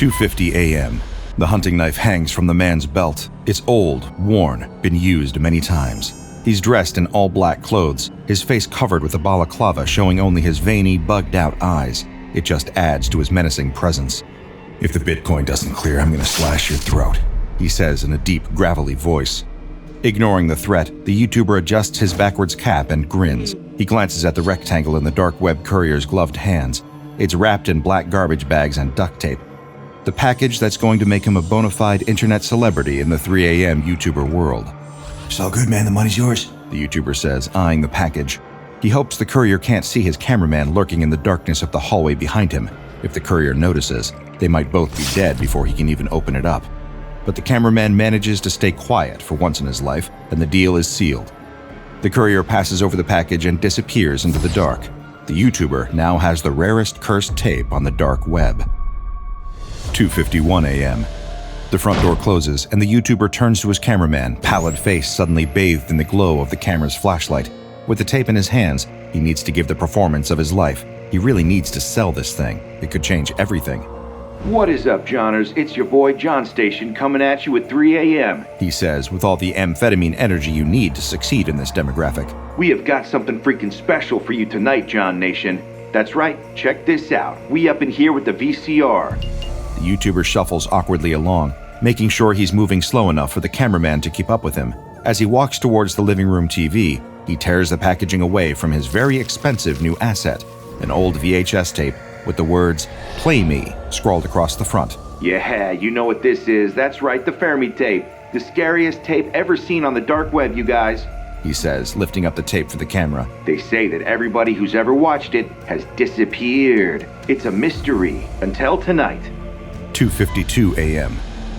2:50 a.m. The hunting knife hangs from the man's belt. It's old, worn, been used many times. He's dressed in all black clothes, his face covered with a balaclava showing only his veiny, bugged-out eyes. It just adds to his menacing presence. "If the Bitcoin doesn't clear, I'm gonna slash your throat," he says in a deep, gravelly voice. Ignoring the threat, the YouTuber adjusts his backwards cap and grins. He glances at the rectangle in the dark web courier's gloved hands. It's wrapped in black garbage bags and duct tape. The package that's going to make him a bona fide internet celebrity in the 3 a.m. YouTuber world. "It's all good, man. The money's yours," the YouTuber says, eyeing the package. He hopes the courier can't see his cameraman lurking in the darkness of the hallway behind him. If the courier notices, they might both be dead before he can even open it up. But the cameraman manages to stay quiet for once in his life, and the deal is sealed. The courier passes over the package and disappears into the dark. The YouTuber now has the rarest cursed tape on the dark web. 2:51 a.m. The front door closes, and the YouTuber turns to his cameraman, pallid face suddenly bathed in the glow of the camera's flashlight. With the tape in his hands, he needs to give the performance of his life. He really needs to sell this thing. It could change everything. "What is up, Johners? It's your boy John Station coming at you at 3 a.m. he says with all the amphetamine energy you need to succeed in this demographic. "We have got something freaking special for you tonight, John Nation. That's right, check this out. We up in here with the VCR. The YouTuber shuffles awkwardly along, making sure he's moving slow enough for the cameraman to keep up with him. As he walks towards the living room TV, he tears the packaging away from his very expensive new asset, an old VHS tape with the words, "Play Me," scrawled across the front. Yeah, you know what this is. That's right, the Fairmy tape. The scariest tape ever seen on the dark web, you guys. He says, lifting up the tape for the camera. They say that everybody who's ever watched it has disappeared. It's a mystery until tonight. 2:52 a.m.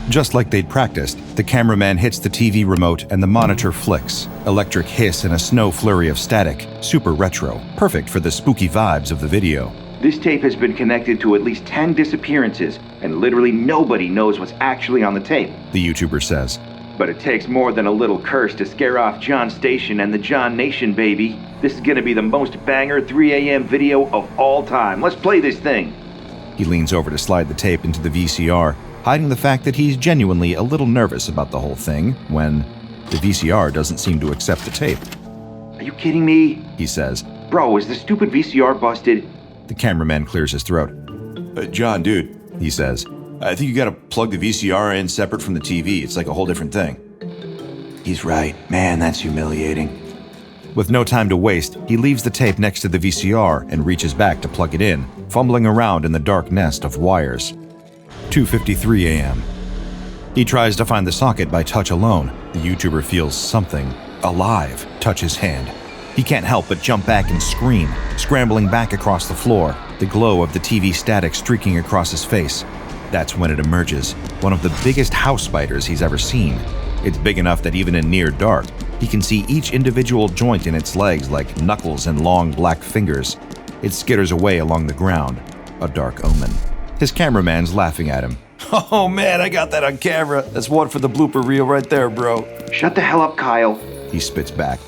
Just like they'd practiced, the cameraman hits the TV remote and the monitor flicks. Electric hiss and a snow flurry of static. Super retro. Perfect for the spooky vibes of the video. This tape has been connected to at least 10 disappearances, and literally nobody knows what's actually on the tape. The YouTuber says. But it takes more than a little curse to scare off John Station and the John Nation, baby. This is gonna be the most banger 3 a.m. video of all time. Let's play this thing. He leans over to slide the tape into the VCR, hiding the fact that he's genuinely a little nervous about the whole thing when the VCR doesn't seem to accept the tape. "Are you kidding me?" he says. "Bro, is the stupid VCR busted?" The cameraman clears his throat. John, dude, he says. I think you gotta plug the VCR in separate from the TV. It's like a whole different thing." He's right. Man, that's humiliating. With no time to waste, he leaves the tape next to the VCR and reaches back to plug it in, fumbling around in the dark nest of wires. 2:53 a.m. He tries to find the socket by touch alone. The YouTuber feels something alive touch his hand. He can't help but jump back and scream, scrambling back across the floor, the glow of the TV static streaking across his face. That's when it emerges, one of the biggest house spiders he's ever seen. It's big enough that even in near dark, he can see each individual joint in its legs like knuckles and long black fingers. It skitters away along the ground, a dark omen. His cameraman's laughing at him. "Oh man, I got that on camera. That's one for the blooper reel right there, bro." "Shut the hell up, Kyle." He spits back.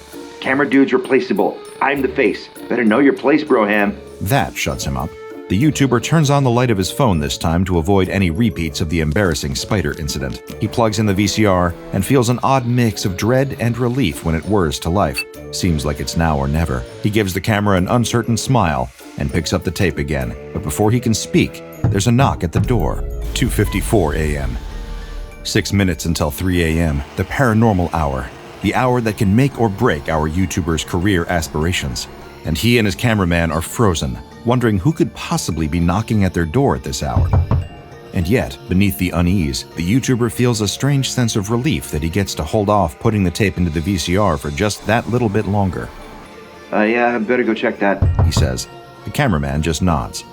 "Camera dude's replaceable. I'm the face. Better know your place, Broham." That shuts him up. The YouTuber turns on the light of his phone this time to avoid any repeats of the embarrassing spider incident. He plugs in the VCR and feels an odd mix of dread and relief when it whirs to life. Seems like it's now or never. He gives the camera an uncertain smile and picks up the tape again. But before he can speak, there's a knock at the door. 2:54 a.m. 6 minutes until 3 a.m., the paranormal hour. The hour that can make or break our YouTuber's career aspirations. And he and his cameraman are frozen, wondering who could possibly be knocking at their door at this hour. And yet, beneath the unease, the YouTuber feels a strange sense of relief that he gets to hold off putting the tape into the VCR for just that little bit longer. Yeah, I better go check that," he says. The cameraman just nods.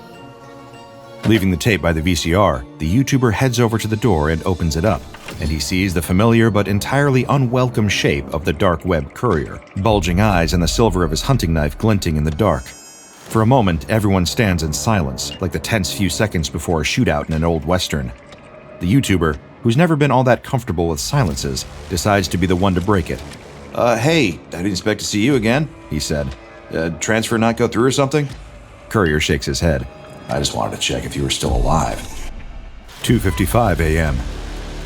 Leaving the tape by the VCR, the YouTuber heads over to the door and opens it up, and he sees the familiar but entirely unwelcome shape of the dark web courier, bulging eyes and the silver of his hunting knife glinting in the dark. For a moment, everyone stands in silence, like the tense few seconds before a shootout in an old western. The YouTuber, who's never been all that comfortable with silences, decides to be the one to break it. Hey, I didn't expect to see you again," he said. Transfer not go through or something?" Courier shakes his head. "I just wanted to check if you were still alive." 2:55 a.m.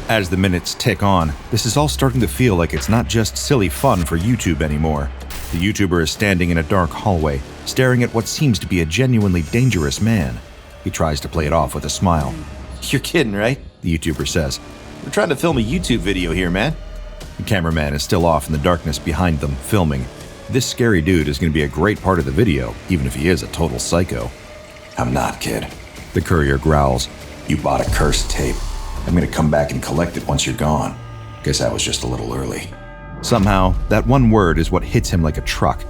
As the minutes tick on, this is all starting to feel like it's not just silly fun for YouTube anymore. The YouTuber is standing in a dark hallway, staring at what seems to be a genuinely dangerous man. He tries to play it off with a smile. You're kidding, right? The YouTuber says. We're trying to film a YouTube video here, man. The cameraman is still off in the darkness behind them, filming. This scary dude is going to be a great part of the video, even if he is a total psycho. I'm not, kid. The courier growls. You bought a cursed tape. I'm gonna come back and collect it once you're gone. Guess I was just a little early. Somehow, that one word is what hits him like a truck.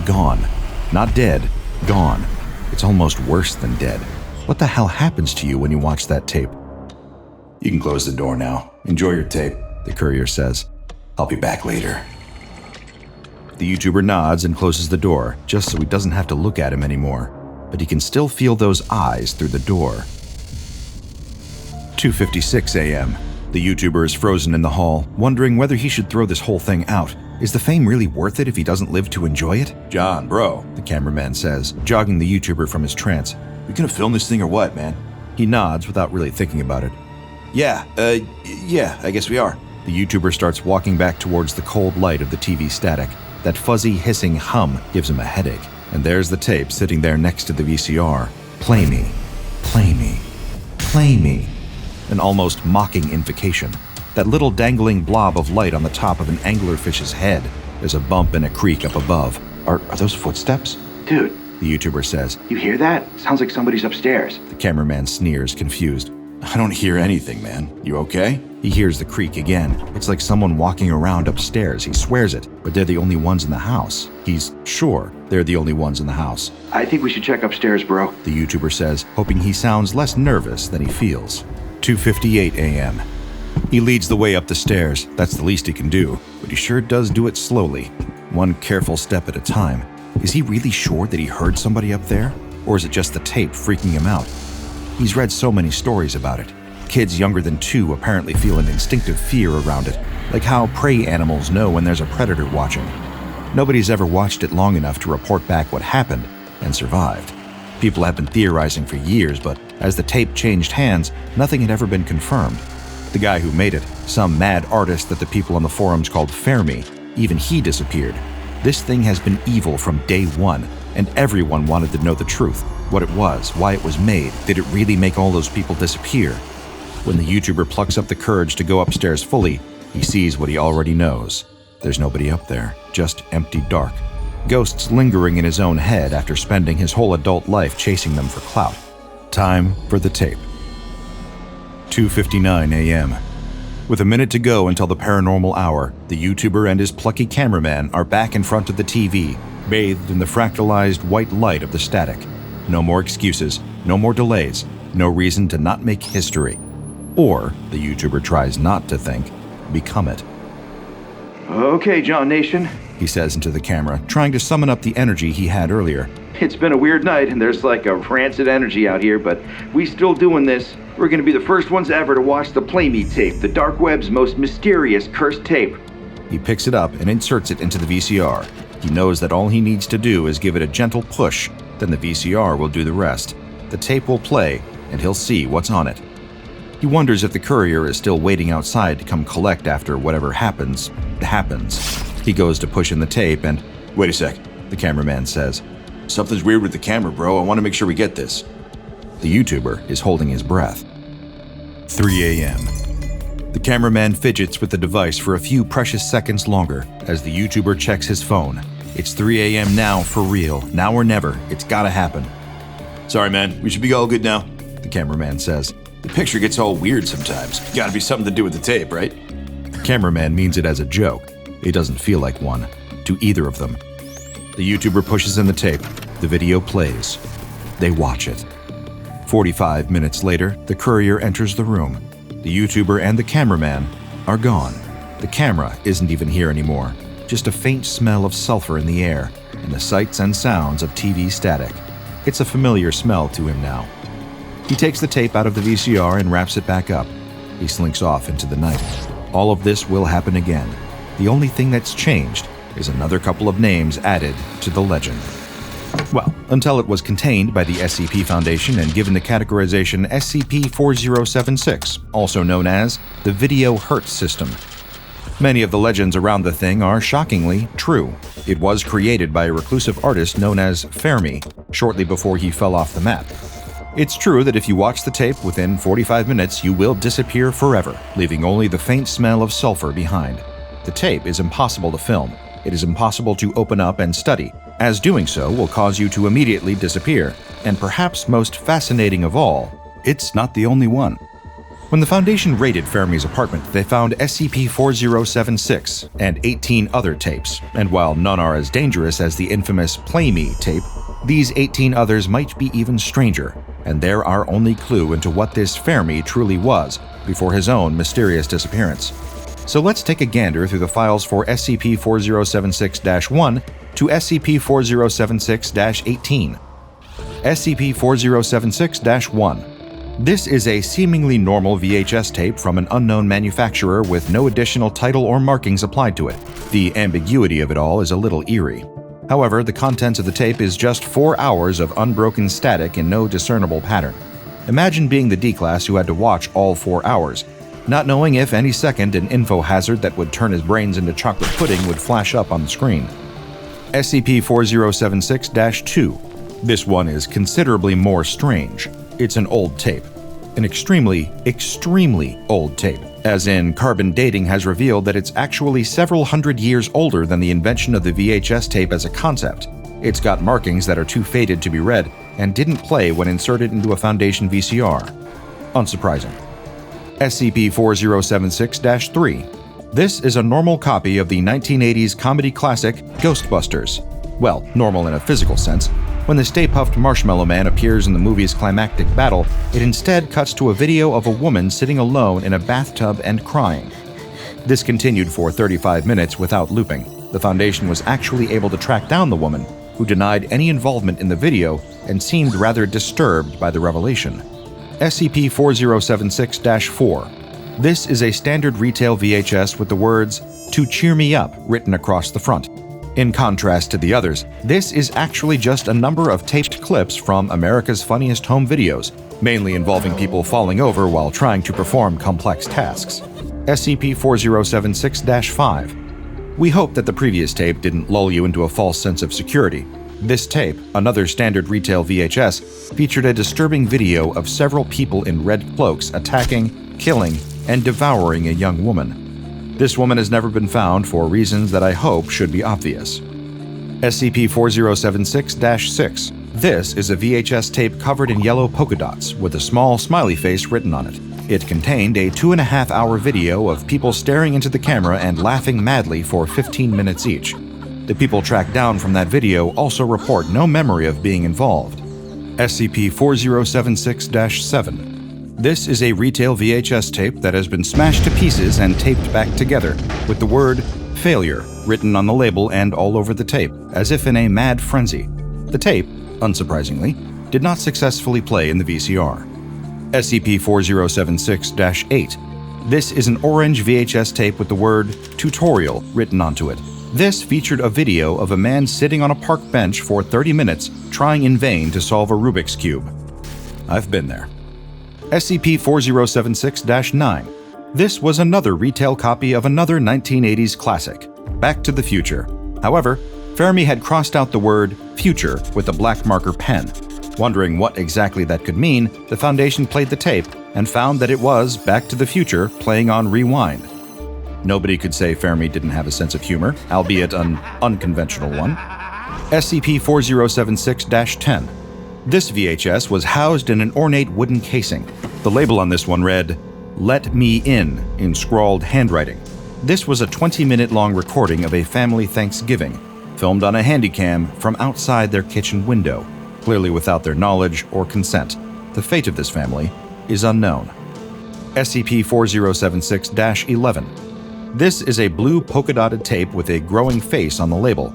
Gone. Not dead. Gone. It's almost worse than dead. What the hell happens to you when you watch that tape? You can close the door now. Enjoy your tape, The courier says. I'll be back later. The YouTuber nods and closes the door, just so he doesn't have to look at him anymore. But he can still feel those eyes through the door. 2:56 a.m. The YouTuber is frozen in the hall, wondering whether he should throw this whole thing out. Is the fame really worth it if he doesn't live to enjoy it? John, bro, The cameraman says, jogging the YouTuber from his trance. we gonna film this thing or what, man? He nods without really thinking about it. Yeah, I guess we are. The YouTuber starts walking back towards the cold light of the TV static. That fuzzy, hissing hum gives him a headache. And there's the tape sitting there next to the VCR. Play me. Play me. Play me. An almost mocking invocation. That little dangling blob of light on the top of an anglerfish's head. There's a bump and a creak up above. Are those footsteps? Dude, The YouTuber says. you hear that? Sounds like somebody's upstairs. The cameraman sneers, confused. I don't hear anything, man. You okay? He hears the creak again. It's like someone walking around upstairs. He swears it, but they're the only ones in the house. He's sure they're the only ones in the house. I think we should check upstairs, bro. The YouTuber says, hoping he sounds less nervous than he feels. 2:58 a.m. He leads the way up the stairs. That's the least he can do, but he sure does do it slowly, one careful step at a time. Is he really sure that he heard somebody up there? Or is it just the tape freaking him out? He's read so many stories about it. Kids younger than 2 apparently feel an instinctive fear around it, like how prey animals know when there's a predator watching. Nobody's ever watched it long enough to report back what happened and survived. People have been theorizing for years, but as the tape changed hands, nothing had ever been confirmed. The guy who made it, some mad artist that the people on the forums called Fairmy, even he disappeared. This thing has been evil from day one, and everyone wanted to know the truth. What it was, why it was made, did it really make all those people disappear? When the YouTuber plucks up the courage to go upstairs fully, he sees what he already knows. There's nobody up there, just empty dark. Ghosts lingering in his own head after spending his whole adult life chasing them for clout. Time for the tape. 2:59 a.m. With a minute to go until the paranormal hour, the YouTuber and his plucky cameraman are back in front of the TV, bathed in the fractalized white light of the static. No more excuses, no more delays, no reason to not make history. Or, the YouTuber tries not to think, become it. Okay, John Nation. He says into the camera, trying to summon up the energy he had earlier. It's been a weird night, and there's like a rancid energy out here, but we still doing this. We're gonna be the first ones ever to watch the Play Me tape, the dark web's most mysterious cursed tape. He picks it up and inserts it into the VCR. He knows that all he needs to do is give it a gentle push, then the VCR will do the rest. The tape will play, and he'll see what's on it. He wonders if the courier is still waiting outside to come collect after whatever happens. He goes to push in the tape and, Wait a sec. the cameraman says. Something's weird with the camera, bro. I want to make sure we get this. The YouTuber is holding his breath. 3 a.m. The cameraman fidgets with the device for a few precious seconds longer as the YouTuber checks his phone. It's 3 a.m. now for real, now or never. It's gotta happen. Sorry, man. We should be all good now. The cameraman says. The picture gets all weird sometimes. Gotta be something to do with the tape, right? The cameraman means it as a joke. It doesn't feel like one, to either of them. The YouTuber pushes in the tape. The video plays. They watch it. 45 minutes later, the courier enters the room. The YouTuber and the cameraman are gone. The camera isn't even here anymore. Just a faint smell of sulfur in the air and the sights and sounds of TV static. It's a familiar smell to him now. He takes the tape out of the VCR and wraps it back up. He slinks off into the night. All of this will happen again. The only thing that's changed is another couple of names added to the legend. Well, until it was contained by the SCP Foundation and given the categorization SCP-4076, also known as the Video Hertz System. Many of the legends around the thing are shockingly true. It was created by a reclusive artist known as Fairmy, shortly before he fell off the map. It's true that if you watch the tape within 45 minutes, you will disappear forever, leaving only the faint smell of sulfur behind. The tape is impossible to film. It is impossible to open up and study, as doing so will cause you to immediately disappear. And perhaps most fascinating of all, it's not the only one. When the Foundation raided Fairmy's apartment, they found SCP-4076 and 18 other tapes, and while none are as dangerous as the infamous Play Me tape, these 18 others might be even stranger, and they're our only clue into what this Fairmy truly was before his own mysterious disappearance. So let's take a gander through the files for SCP-4076-1 to SCP-4076-18. SCP-4076-1. This is a seemingly normal VHS tape from an unknown manufacturer with no additional title or markings applied to it. The ambiguity of it all is a little eerie. However, the contents of the tape is just 4 hours of unbroken static in no discernible pattern. Imagine being the D-class who had to watch all 4 hours, not knowing if any second an info hazard that would turn his brains into chocolate pudding would flash up on the screen. SCP-4076-2. This one is considerably more strange. It's an old tape. An extremely old tape. As in, carbon dating has revealed that it's actually several hundred years older than the invention of the VHS tape as a concept. It's got markings that are too faded to be read and didn't play when inserted into a Foundation VCR. Unsurprising. SCP-4076-3. This is a normal copy of the 1980s comedy classic Ghostbusters. Well, normal in a physical sense. When the Stay Puft Marshmallow Man appears in the movie's climactic battle, it instead cuts to a video of a woman sitting alone in a bathtub and crying. This continued for 35 minutes without looping. The Foundation was actually able to track down the woman, who denied any involvement in the video and seemed rather disturbed by the revelation. SCP-4076-4. This is a standard retail VHS with the words, "To cheer me up," written across the front. In contrast to the others, this is actually just a number of taped clips from America's Funniest Home Videos, mainly involving people falling over while trying to perform complex tasks. SCP-4076-5. We hope that the previous tape didn't lull you into a false sense of security. This tape, another standard retail VHS, featured a disturbing video of several people in red cloaks attacking, killing, and devouring a young woman. This woman has never been found for reasons that I hope should be obvious. SCP-4076-6. This is a VHS tape covered in yellow polka dots with a small smiley face written on it. It contained a 2.5-hour video of people staring into the camera and laughing madly for 15 minutes each. The people tracked down from that video also report no memory of being involved. SCP-4076-7. This is a retail VHS tape that has been smashed to pieces and taped back together, with the word "failure" written on the label and all over the tape, as if in a mad frenzy. The tape, unsurprisingly, did not successfully play in the VCR. SCP-4076-8. This is an orange VHS tape with the word "tutorial" written onto it. This featured a video of a man sitting on a park bench for 30 minutes trying in vain to solve a Rubik's Cube. I've been there. SCP-4076-9. This was another retail copy of another 1980s classic, Back to the Future. However, Fairmy had crossed out the word "future" with a black marker pen. Wondering what exactly that could mean, the Foundation played the tape and found that it was Back to the Future playing on rewind. Nobody could say Fairmy didn't have a sense of humor, albeit an unconventional one. SCP-4076-10. This VHS was housed in an ornate wooden casing. The label on this one read, "Let Me in scrawled handwriting. This was a 20-minute-long recording of a family Thanksgiving, filmed on a handycam from outside their kitchen window, clearly without their knowledge or consent. The fate of this family is unknown. SCP-4076-11. This is a blue polka-dotted tape with a growing face on the label.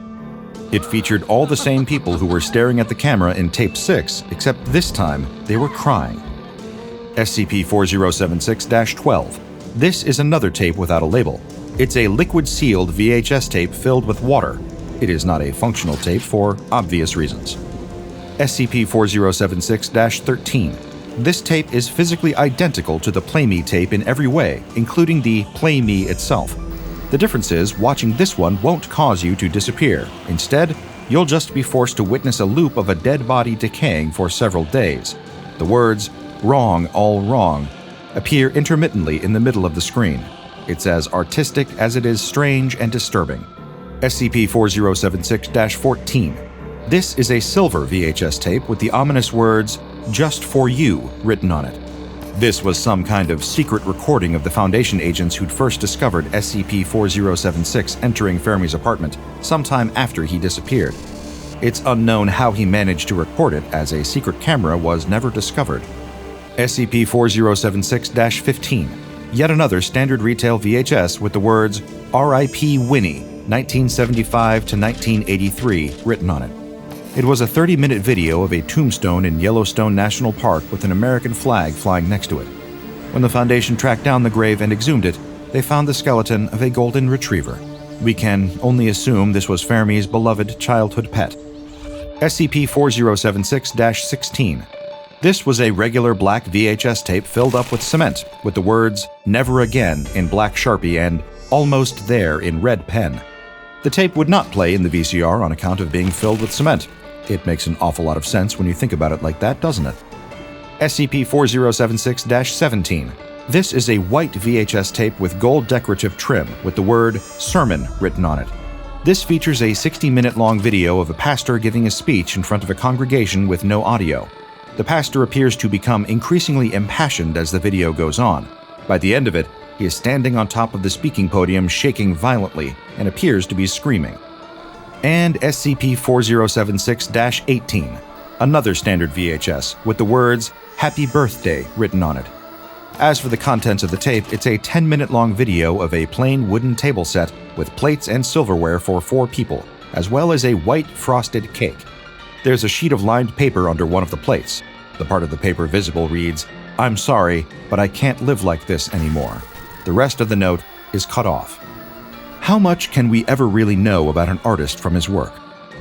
It featured all the same people who were staring at the camera in Tape 6, except this time they were crying. SCP-4076-12. This is another tape without a label. It's a liquid-sealed VHS tape filled with water. It is not a functional tape for obvious reasons. SCP-4076-13. This tape is physically identical to the Play Me tape in every way, including the Play Me itself. The difference is, watching this one won't cause you to disappear. Instead, you'll just be forced to witness a loop of a dead body decaying for several days. The words, "Wrong, all wrong," appear intermittently in the middle of the screen. It's as artistic as it is strange and disturbing. SCP-4076-14. This is a silver VHS tape with the ominous words, "Just for you," written on it. This was some kind of secret recording of the Foundation agents who'd first discovered SCP-4076 entering Fairmy's apartment sometime after he disappeared. It's unknown how he managed to record it, as a secret camera was never discovered. SCP-4076-15. Yet another standard retail VHS with the words, "R.I.P. Winnie, 1975 to 1983, written on it. It was a 30-minute video of a tombstone in Yellowstone National Park with an American flag flying next to it. When the Foundation tracked down the grave and exhumed it, they found the skeleton of a golden retriever. We can only assume this was Fairmy's beloved childhood pet. SCP-4076-16. This was a regular black VHS tape filled up with cement, with the words, "Never Again" in black Sharpie and "Almost There" in red pen. The tape would not play in the VCR on account of being filled with cement. It makes an awful lot of sense when you think about it like that, doesn't it? SCP-4076-17. This is a white VHS tape with gold decorative trim with the word "Sermon" written on it. This features a 60-minute-long video of a pastor giving a speech in front of a congregation with no audio. The pastor appears to become increasingly impassioned as the video goes on. By the end of it, he is standing on top of the speaking podium shaking violently and appears to be screaming. And SCP-4076-18, another standard VHS with the words "Happy Birthday" written on it. As for the contents of the tape, it's a 10-minute-long video of a plain wooden table set with plates and silverware for 4 people, as well as a white frosted cake. There's a sheet of lined paper under one of the plates. The part of the paper visible reads, "I'm sorry, but I can't live like this anymore." The rest of the note is cut off. How much can we ever really know about an artist from his work?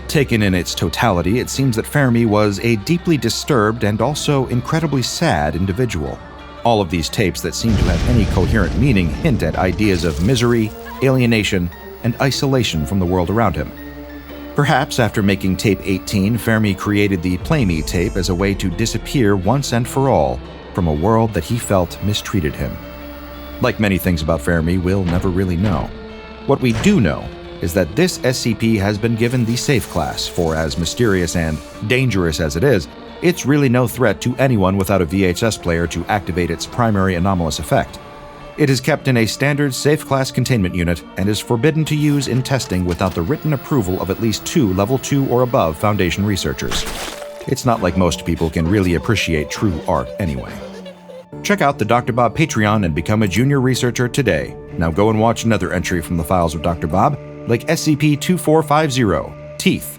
Taken in its totality, it seems that Fairmy was a deeply disturbed and also incredibly sad individual. All of these tapes that seem to have any coherent meaning hint at ideas of misery, alienation, and isolation from the world around him. Perhaps after making tape 18, Fairmy created the Play Me tape as a way to disappear once and for all from a world that he felt mistreated him. Like many things about Fairmy, we'll never really know. What we do know is that this SCP has been given the Safe class, for as mysterious and dangerous as it is, it's really no threat to anyone without a VHS player to activate its primary anomalous effect. It is kept in a standard Safe class containment unit and is forbidden to use in testing without the written approval of at least 2 Level 2 or above Foundation researchers. It's not like most people can really appreciate true art anyway. Check out the DrBob Patreon and become a junior researcher today. Now go and watch another entry from the files of DrBob, like SCP-2450, Teeth.